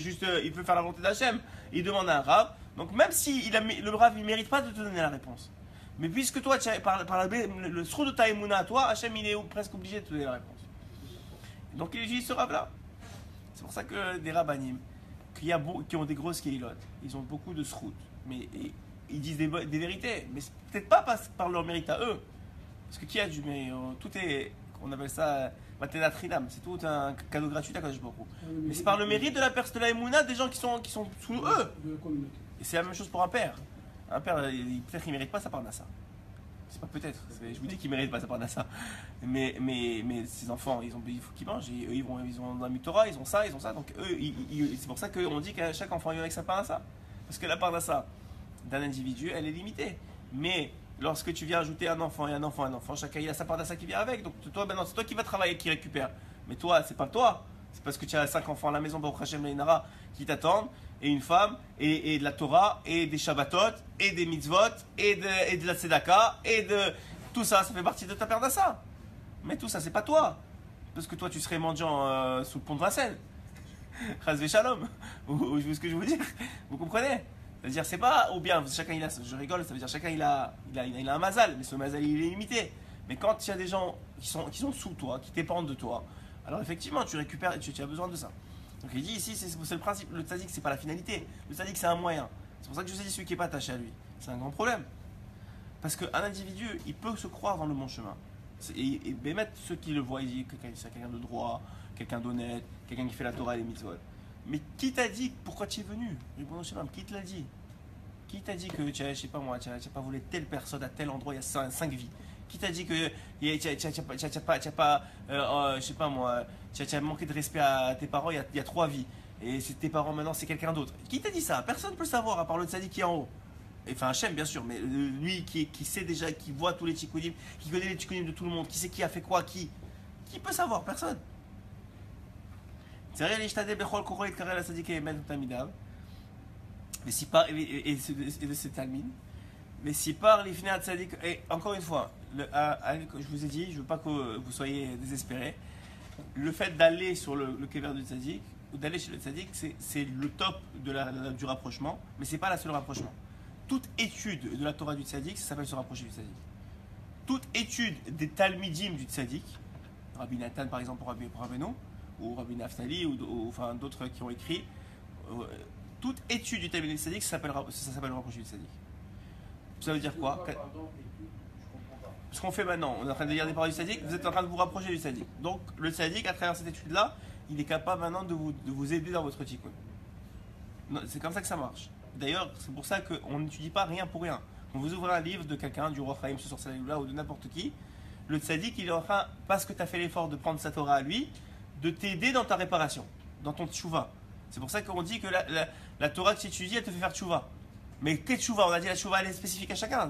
faire la volonté d'Hachem, il demande à un Rav. Donc même si le Rav, il mérite pas de te donner la réponse. Mais puisque toi, par le sroud de ta Emouna à toi, Hachem, il est presque obligé de te donner la réponse. Donc il utilise ce Rav-là. C'est pour ça que des Rabbanim, qui ont des grosses kéhilotes, ils ont beaucoup de sroud. Mais ils disent des vérités, mais c'est peut-être pas par leur mérite à eux. Parce que qui a du mérite? Tout est, on appelle ça Matenat Chinam, c'est tout un cadeau gratuit à Kadosh Baruch Hu. Mais c'est par le mérite de la personne de la Emouna des gens qui sont sous eux. Et c'est la même chose pour un père. Un père, peut-être qu'il ne mérite pas sa parnassa. C'est pas peut-être, je vous dis qu'il ne mérite pas sa parnassa. Mais ces enfants, il faut qu'ils mangent. Et eux, ils ont la Torah, ils ont ça. Donc eux, c'est pour ça qu'on dit qu'à chaque enfant, il vient avec sa parnassa. Parce que la parnassa d'un individu, elle est limitée. Mais lorsque tu viens ajouter un enfant, chacun il a sa parnassa qui vient avec. Donc toi, maintenant, c'est toi qui vas travailler, qui récupère. Mais toi, c'est pas toi. C'est parce que tu as 5 enfants à la maison, Baruch Hashem Leinara, qui t'attendent, et une femme, et de la Torah, et des Shabbatot, et des mitzvot, et de la Tzedaka, et de tout ça, ça fait partie de ta parnassa. Mais tout ça, c'est pas toi. Parce que toi, tu serais mendiant sous le pont de Vincennes. Chazvé Shalom. Ou ce que je veux dire. Vous comprenez? C'est-à-dire, c'est pas, ou bien, chacun il a, je rigole, ça veut dire chacun il a un mazal, mais ce mazal il est limité. Mais quand il y a des gens qui sont sous toi, qui dépendent de toi, alors effectivement, tu récupères, tu as besoin de ça. Donc il dit ici, c'est le principe, le tzaddik, c'est pas la finalité. Le tzaddik, c'est un moyen. C'est pour ça que je vous ai dit, celui qui n'est pas attaché à lui, c'est un grand problème. Parce qu'un individu, il peut se croire dans le bon chemin. Et mettre ceux qui le voient, il dit que c'est quelqu'un de droit, quelqu'un d'honnête, quelqu'un qui fait la Torah et les mitzvot. Mais qui t'a dit pourquoi tu es venu? Qui te l'a dit? Qui t'a dit que tu n'as pas volé telle personne à tel endroit il y a 5 vies? Qui t'a dit que tu as manqué de respect à tes parents il y a 3 vies? Et c'est tes parents maintenant, c'est quelqu'un d'autre. Qui t'a dit ça? Personne ne peut le savoir à part le tzaddik qui est en haut. Enfin, Hachem, bien sûr, mais lui qui sait déjà, qui voit tous les tikkunim, qui connaît les tikkunim de tout le monde, qui sait qui a fait quoi, qui peut savoir? Personne. Mais si par les finales tzaddik, et encore une fois, je vous ai dit, je veux pas que vous soyez désespérés. Le fait d'aller sur le kever du tzaddik ou d'aller chez le tzaddik, c'est le top du rapprochement, mais c'est pas la seule rapprochement. Toute étude de la Torah du tzaddik, ça s'appelle se rapprocher du tzaddik. Toute étude des talmidim du tzaddik, Rabbi Nathan par exemple pour Rabbeinu, ou Rabbi Naftali, ou enfin d'autres qui ont écrit, toute étude du talmidim du tzaddik, ça s'appelle rapprocher du tzaddik. Ça veut dire quoi? Ce qu'on fait maintenant, on est en train de lire des paroles du tzaddik, vous êtes en train de vous rapprocher du tzaddik. Donc le tzaddik, à travers cette étude-là, il est capable maintenant de vous aider dans votre tikkun. C'est comme ça que ça marche. D'ailleurs, c'est pour ça qu'on n'étudie pas rien pour rien. Quand vous ouvrez un livre de quelqu'un, du Roi Chaim, sur Salalula ou de n'importe qui, le tzaddik, il est en train, parce que tu as fait l'effort de prendre sa Torah à lui, de t'aider dans ta réparation, dans ton tchouva. C'est pour ça qu'on dit que la Torah que tu étudies, elle te fait faire tchouva. Mais quelle tchouva? On a dit la tchouva, elle est spécifique à chacun.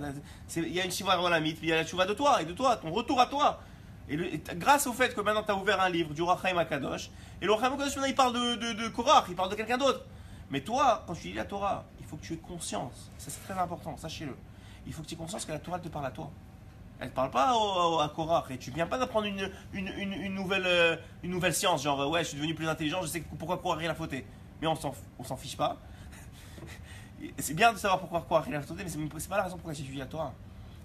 Il y a une tchouva dans la mythe, il y a la tchouva de toi, ton retour à toi. Et grâce au fait que maintenant tu as ouvert un livre du Roi Chaim Akadosh, et le Roi Chaim Akadosh, maintenant il parle de Korach, il parle de quelqu'un d'autre. Mais toi, quand tu lis la Torah, il faut que tu aies conscience, ça c'est très important, sachez-le. Il faut que tu aies conscience que la Torah te parle à toi. Elle ne parle pas à Korach, et tu ne viens pas d'apprendre une nouvelle science, genre ouais, je suis devenu plus intelligent, je sais pourquoi Korach il a fauté. Mais on s'en fiche pas. C'est bien de savoir pourquoi Korach il a fauté, mais c'est pas la raison pourquoi tu étudies la Torah.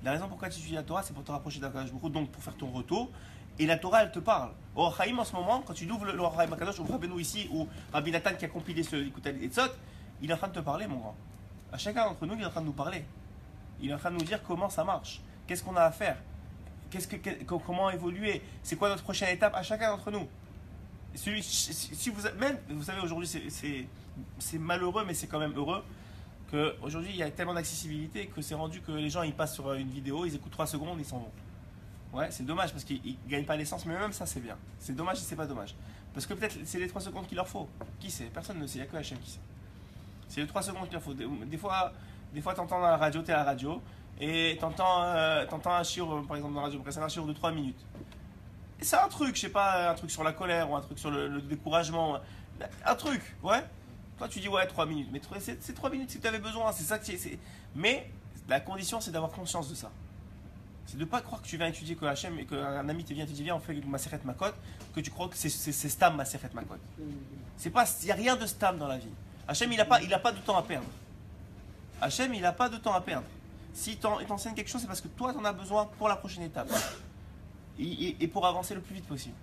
La raison pourquoi tu étudies la Torah, c'est pour te rapprocher d'Akadosh Baruch Hu, donc pour faire ton retour. Et la Torah, elle te parle. Au Chaim, en ce moment, quand tu ouvres le Chaim Akadosh, ou Rabbeinu ici, ou Rabbi Nathan qui a compilé ce Likutel Etzot, il est en train de te parler, mon grand. À chacun d'entre nous, il est en train de nous parler. Il est en train de nous dire comment ça marche. Qu'est-ce qu'on a à faire? Comment évoluer? C'est quoi notre prochaine étape à chacun d'entre nous? Si vous savez, aujourd'hui, c'est malheureux, mais c'est quand même heureux. Qu'aujourd'hui, il y a tellement d'accessibilité que c'est rendu que les gens ils passent sur une vidéo, ils écoutent 3 secondes, ils s'en vont. Ouais, c'est dommage parce qu'ils ne gagnent pas l'essence, mais même ça, c'est bien. C'est dommage et c'est pas dommage. Parce que peut-être c'est les 3 secondes qu'il leur faut. Qui sait? Personne ne sait, il n'y a que Hachem qui sait. C'est les 3 secondes qu'il leur faut. Des fois t'entends dans la radio, t'es à la radio, et t'entends un shiur, par exemple, dans la radio, c'est un shiur de 3 minutes. Et c'est un truc, je sais pas, un truc sur la colère, ou un truc sur le découragement. Un truc, ouais. Toi, tu dis, ouais, 3 minutes. Mais c'est 3 minutes si tu avais besoin, c'est ça que c'est. Mais la condition, c'est d'avoir conscience de ça. C'est de ne pas croire que tu viens étudier que Hachem et qu'un ami te vient te dit viens on fait Maseret Makot, que tu crois que c'est Stam Maseret Makot. C'est pas, il n'y a rien de Stam dans la vie. Hachem il a pas de temps à perdre. Hachem il n'a pas de temps à perdre. Si il t'enseigne quelque chose c'est parce que toi tu en as besoin pour la prochaine étape. Et pour avancer le plus vite possible.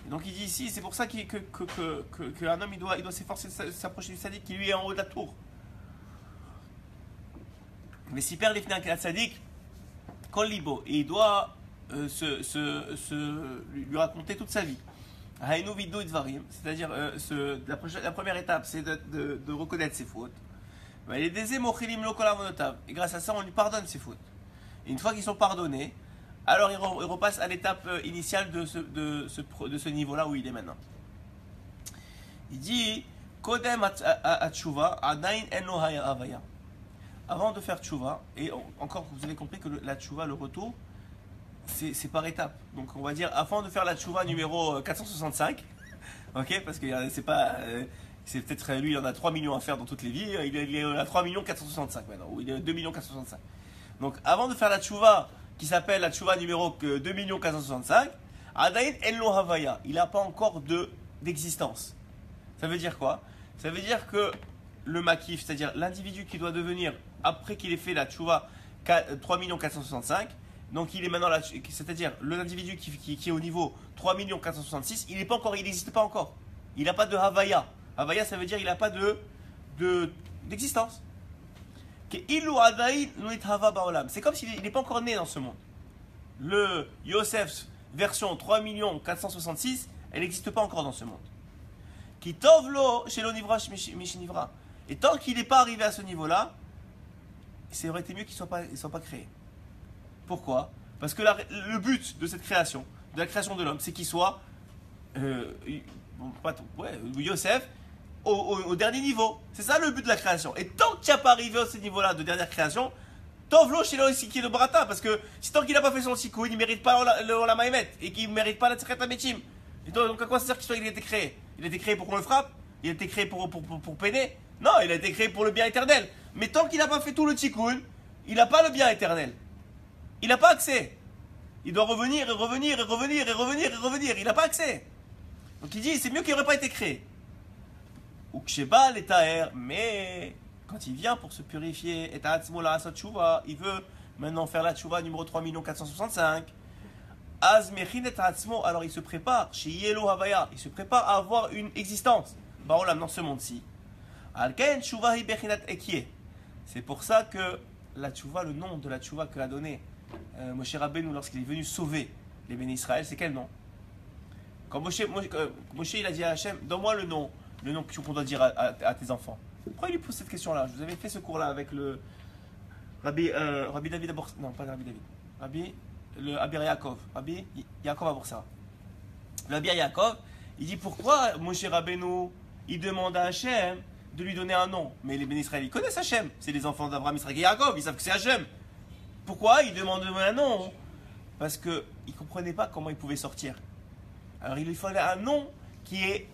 Et donc il dit ici, c'est pour ça qu'un homme il doit s'efforcer de s'approcher du sadique qui lui est en haut de la tour. Mais s'il perd les finances à sadique, Libo, et il doit lui raconter toute sa vie. C'est-à-dire, la première étape, c'est de reconnaître ses fautes. Et grâce à ça, on lui pardonne ses fautes. Et une fois qu'ils sont pardonnés, alors il repasse à l'étape initiale de ce niveau-là où il est maintenant. Il dit Kodem at-tshuva, adain eno havaya. Avant de faire tchouva, et encore vous avez compris que la tchouva, le retour, c'est par étapes. Donc on va dire avant de faire la tchouva numéro 465, ok, parce que c'est peut-être lui il en a 3 millions à faire dans toutes les vies, il est à 3 millions 465 maintenant, ou il est à 2 millions 465. Donc avant de faire la tchouva qui s'appelle la tchouva numéro 2 millions 465, Adain en lo havaya, il n'a pas encore d'existence. Ça veut dire quoi? Ça veut dire que le makif, c'est-à-dire l'individu qui doit devenir, après qu'il ait fait la tchouva 3 465, donc il est maintenant là, c'est-à-dire l'individu qui est au niveau 3 466, il n'existe pas encore. Il n'a pas de havaya. Havaya, ça veut dire il n'a pas d'existence. C'est comme s'il n'est pas encore né dans ce monde. Le Yosef version 3 466, elle n'existe pas encore dans ce monde. Qui tovlo chez l'onivra mishinivra. Et tant qu'il n'est pas arrivé à ce niveau-là, ça aurait été mieux qu'il ne soit pas créé. Pourquoi? Parce que le but de cette création, de la création de l'homme, c'est qu'il soit Yosef au dernier niveau. C'est ça le but de la création. Et tant qu'il n'a pas arrivé à ce niveau-là de dernière création, tovlo chez le brata, parce que si tant qu'il n'a pas fait son sikou, il ne mérite pas le Olam Haemet et qu'il ne mérite pas la Tzechet HaMetim. Et donc à quoi ça sert qu'il a été créé? Il a été créé pour qu'on le frappe? Il a été créé pour peiner? Non, il a été créé pour le bien éternel. Mais tant qu'il n'a pas fait tout le tikkun, il n'a pas le bien éternel. Il n'a pas accès. Il doit revenir et revenir et revenir et revenir et revenir. Il n'a pas accès. Donc il dit, c'est mieux qu'il n'aurait pas été créé. Ou ksheba l'etaher, mais quand il vient pour se purifier, et ta'atzmola sa tchouva, il veut maintenant faire la tchouva numéro 3 465. Az mechin et ta'atzmo, alors il se prépare, chez Yelo Havaya, il se prépare à avoir une existence. Baolam dans ce monde-ci. Alken tchouva hi bechinat ekie. C'est pour ça que la tchouva, le nom de la tchouva que a donné Moshe Rabbeinu lorsqu'il est venu sauver les bénis Israël, c'est quel nom? Quand Moshe il a dit à Hachem, donne-moi le nom qu'on doit dire à tes enfants. Pourquoi il lui pose cette question-là? Je vous avais fait ce cours-là avec le Rabbi David Abor... Non, pas Rabbi David. Le Abir Yaakov. Rabbi Yaakov Aborsa. Le Abir Yaakov, il dit pourquoi Moshe Rabbeinu, il demande à Hachem de lui donner un nom. Mais les bénis Israël, ils connaissent Hachem. C'est les enfants d'Abraham, Israël et Yaakov. Ils savent que c'est Hachem. Pourquoi il demande un nom? Parce qu'ils ne comprenaient pas comment ils pouvaient sortir. Alors il lui fallait un nom qui est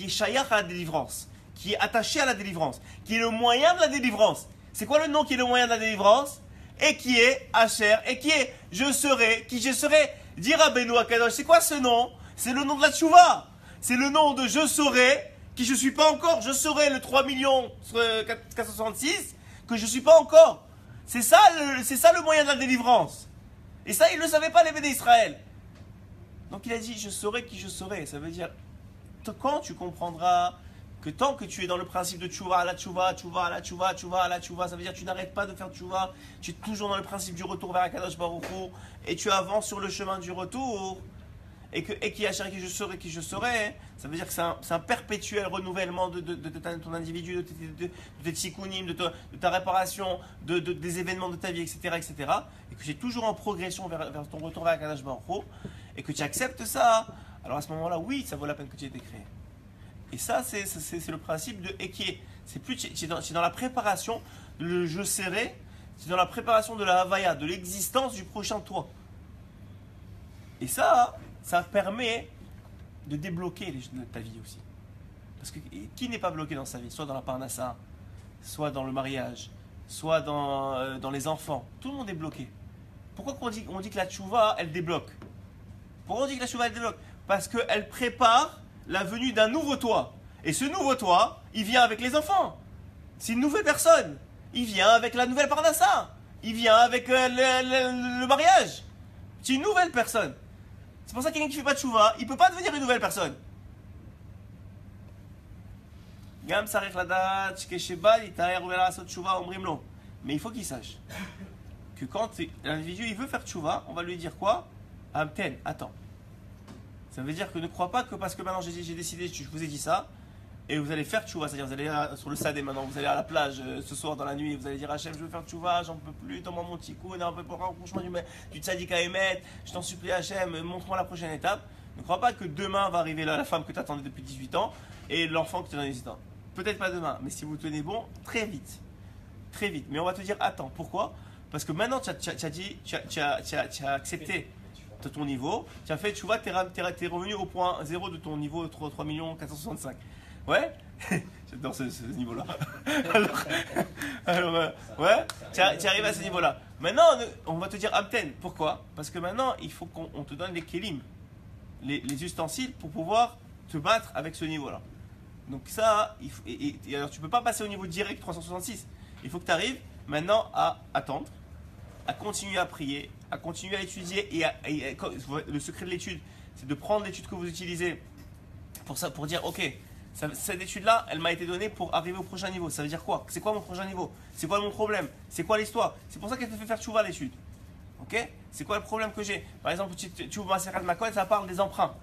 shayach à la délivrance, qui est attaché à la délivrance, qui est le moyen de la délivrance. C'est quoi le nom qui est le moyen de la délivrance? Et qui est Asher, et qui est je serai, qui je serai. Dire à Beno Akadosh, c'est quoi ce nom? C'est le nom de la tchouva. C'est le nom de je serai, qui je ne suis pas encore. Je serai le 3 466, que je ne suis pas encore. C'est ça le moyen de la délivrance. Et ça, ils ne le savaient pas, les bénis d'Israël. Donc il a dit, je serai qui je serai. Ça veut dire, quand tu comprendras que tant que tu es dans le principe de tchouva, la tchouva, tchouva, la tchouva, tchouva, la tchouva, ça veut dire que tu n'arrêtes pas de faire tchouva, tu es toujours dans le principe du retour vers Akadosh Baruch Hu, et tu avances sur le chemin du retour. et qui a qui je serai, ça veut dire que c'est un perpétuel renouvellement de ton individu, de tes tikkunim, de ta réparation, des événements de ta vie, etc., etc. Et que tu es toujours en progression vers ton retour vers Akadosh Baruch Hu, et que tu acceptes ça, alors à ce moment-là, oui, ça vaut la peine que tu aies été créé. Et ça, c'est le principe de Ekie. C'est dans la préparation, le je serai, c'est dans la préparation de la Havaya, de l'existence du prochain toi. Et ça permet de débloquer ta vie aussi. Parce que qui n'est pas bloqué dans sa vie? Soit dans la parnassa, soit dans le mariage, soit dans les enfants. Tout le monde est bloqué. Pourquoi on dit que la tchouva, elle débloque? Pourquoi on dit que la tchouva, elle débloque? Parce qu'elle prépare la venue d'un nouveau toi. Et ce nouveau toi, il vient avec les enfants. C'est une nouvelle personne. Il vient avec la nouvelle parnassa. Il vient avec le mariage. C'est une nouvelle personne. C'est pour ça que quelqu'un qui ne fait pas de tchouva, il ne peut pas devenir une nouvelle personne. Mais il faut qu'il sache que quand l'individu il veut faire tchouva, on va lui dire quoi? Amten, attends. Ça veut dire que ne crois pas que parce que maintenant j'ai décidé, je vous ai dit ça, et vous allez faire tchouva, c'est-à-dire vous allez sur le sadé maintenant, vous allez à la plage ce soir dans la nuit, vous allez dire Hachem, je veux faire tchouva, j'en peux plus, donne-moi mon tikkun, un peu pour rapprochement du tzadik à émettre, je t'en supplie Hachem, montre-moi la prochaine étape. Ne crois pas que demain va arriver la femme que tu attendais depuis 18 ans et l'enfant que tu attendais 18 ans. Peut-être pas demain, mais si vous tenez bon, très vite. Très vite. Mais on va te dire attends, pourquoi? Parce que maintenant tu as accepté ton niveau, tu as fait tchouva, tu es revenu au point 0 de ton niveau 3 465. Ouais. J'adore ce niveau-là. alors ouais, tu arrives à ce niveau-là. Maintenant, on va te dire Amten. Pourquoi? Parce que maintenant, il faut qu'on te donne les kélim, les ustensiles pour pouvoir te battre avec ce niveau-là. Donc ça, et alors tu ne peux pas passer au niveau direct 366. Il faut que tu arrives maintenant à attendre, à continuer à prier, à continuer à étudier. Le secret de l'étude, c'est de prendre l'étude que vous utilisez pour dire ok, cette étude-là, elle m'a été donnée pour arriver au prochain niveau. Ça veut dire quoi? C'est quoi mon prochain niveau? C'est quoi mon problème? C'est quoi l'histoire? C'est pour ça qu'elle te fait faire tchouva l'étude. Ok? C'est quoi le problème que j'ai? Par exemple, tu ouvres ma série de Makon, ça parle des emprunts.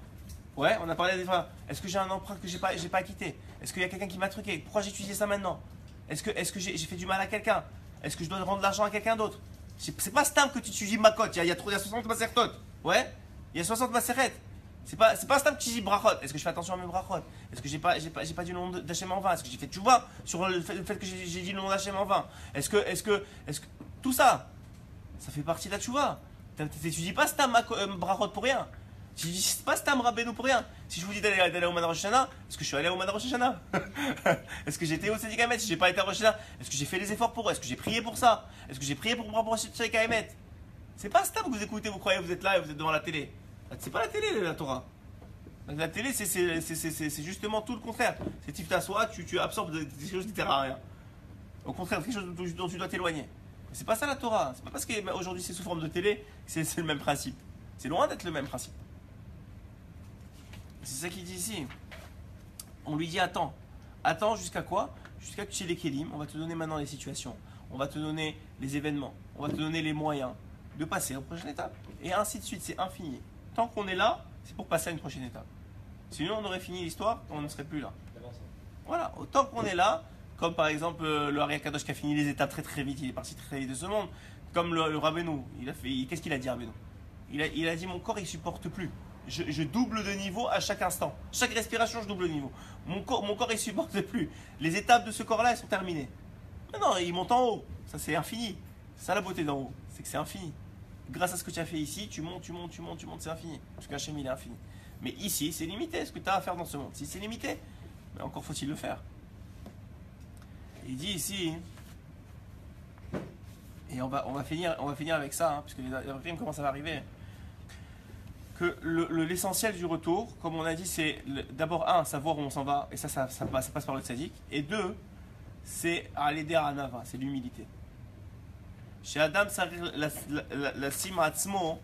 Ouais, on a parlé des emprunts. Est-ce que j'ai un emprunt que j'ai pas acquitté? Est-ce qu'il y a quelqu'un qui m'a truqué? Pourquoi j'ai étudié ça maintenant? Est-ce que j'ai fait du mal à quelqu'un? Est-ce que je dois rendre de l'argent à quelqu'un d'autre? C'est pas stam que tu étudies Makot. Il y a 60 masertot. Ouais? Il y a 60 maseret. C'est pas stam que tu dis brachot. Est-ce que je fais attention à mes brachot? Est-ce que j'ai pas dit le nom d'Hachem en vain? Est-ce que j'ai fait tchouva sur le fait que j'ai dit le nom d'Hachem en vain? Est-ce que tout ça, ça fait partie de la tchouva? Tu n'étudies pas stam brachot pour rien. Tu dis pas stam Rabbeinu pour rien. Si je vous dis d'aller au Rosh Hashanah, est-ce que je suis allé au Rosh Hashanah? Est-ce que j'étais au Tzadik Hamet? Si j'ai pas été à Rosh Hashanah, est-ce que j'ai fait les efforts pour? Est-ce que j'ai prié pour ça? Est-ce que j'ai prié pour me rapprocher de Tzadik Hamet? C'est pas stam que vous écoutez, vous croyez, vous êtes là et vous êtes devant la télé. C'est pas la télé, la Torah. Donc la télé, c'est justement tout le contraire. C'est tu t'assois, tu absorbes des choses qui ne servent à rien. Au contraire, quelque chose dont tu dois t'éloigner. C'est pas ça la Torah. C'est pas parce qu'aujourd'hui c'est sous forme de télé que c'est le même principe. C'est loin d'être le même principe. C'est ça qu'il dit ici. On lui dit attends. Attends jusqu'à quoi? Jusqu'à que tu aies les kélim. On va te donner maintenant les situations. On va te donner les événements. On va te donner les moyens de passer à la prochaine étape. Et ainsi de suite, c'est infini. Tant qu'on est là, c'est pour passer à une prochaine étape. Sinon, on aurait fini l'histoire, on ne serait plus là. Voilà, autant qu'on est là, comme par exemple le Ari Akadosh qui a fini les étapes très très vite, il est parti très vite de ce monde, comme le Rabbeinu, qu'est-ce qu'il a dit Rabbeinu? Il a dit mon corps il supporte plus. Je double de niveau à chaque instant. Chaque respiration, je double de niveau. Mon corps il supporte plus. Les étapes de ce corps-là, elles sont terminées. Non, il monte en haut. Ça, c'est infini. C'est ça la beauté d'en haut. C'est que c'est infini. Grâce à ce que tu as fait ici, tu montes, c'est infini. Parce qu'Hachem, il est infini. Mais ici, c'est limité. Ce que tu as à faire dans ce monde, si c'est limité, mais encore faut-il le faire. Il dit ici, et on va finir avec ça, hein, parce que les primes commencent à arriver, que l'essentiel du retour, comme on a dit, c'est d'abord, savoir où on s'en va, et ça passe par le tzaddik, et deux, c'est l'aider à Anava, c'est l'humilité. Chez Adam, la sima atzmo,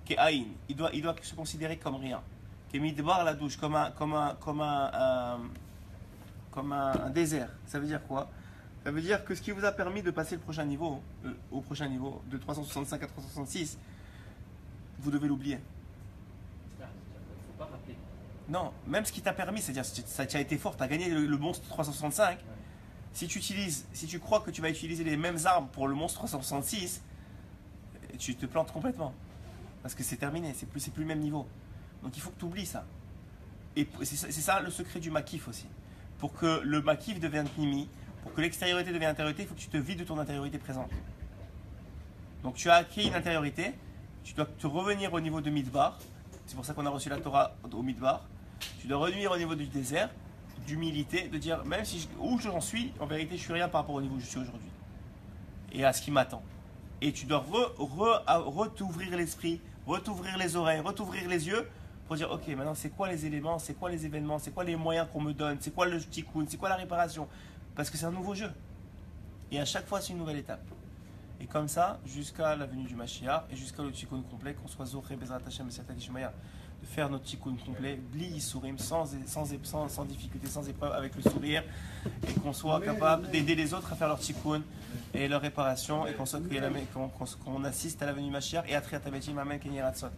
il doit se considérer comme rien. Midbar la douche, comme un désert. Ça veut dire quoi? Ça veut dire que ce qui vous a permis de passer au prochain niveau, de 365 à 366, vous devez l'oublier. Non, même ce qui t'a permis, c'est-à-dire ça tu as été fort, tu as gagné le monstre 365. Si tu crois que tu vas utiliser les mêmes armes pour le monstre 366, tu te plantes complètement. Parce que c'est terminé, c'est plus le même niveau. Donc il faut que tu oublies ça. Et c'est ça le secret du makif aussi. Pour que le makif devienne pnimi, pour que l'extériorité devienne intériorité, il faut que tu te vides de ton intériorité présente. Donc tu as acquis une intériorité, tu dois te revenir au niveau de Midbar. C'est pour ça qu'on a reçu la Torah au Midbar. Tu dois revenir au niveau du désert, d'humilité, de dire même si où j'en suis, en vérité je suis rien par rapport au niveau où je suis aujourd'hui. Et à ce qui m'attend. Et tu dois t'ouvrir l'esprit, t'ouvrir les oreilles, t'ouvrir les yeux pour dire ok maintenant c'est quoi les éléments, c'est quoi les événements, c'est quoi les moyens qu'on me donne, c'est quoi le tikkun, c'est quoi la réparation. Parce que c'est un nouveau jeu. Et à chaque fois c'est une nouvelle étape. Et comme ça, jusqu'à la venue du Mashiach et jusqu'à le tikkun complet, qu'on soit Zoché, Bezrat Hashem et Siyata Dishmaya, de faire notre tikkun complet, bli yisurim, sans difficulté, sans épreuve, avec le sourire, et qu'on soit capable d'aider les autres à faire leur tikkun et leur réparation, et qu'on assiste à la venue du Mashiach et à Triat Habetim, Amen, Kenyi Ratzon.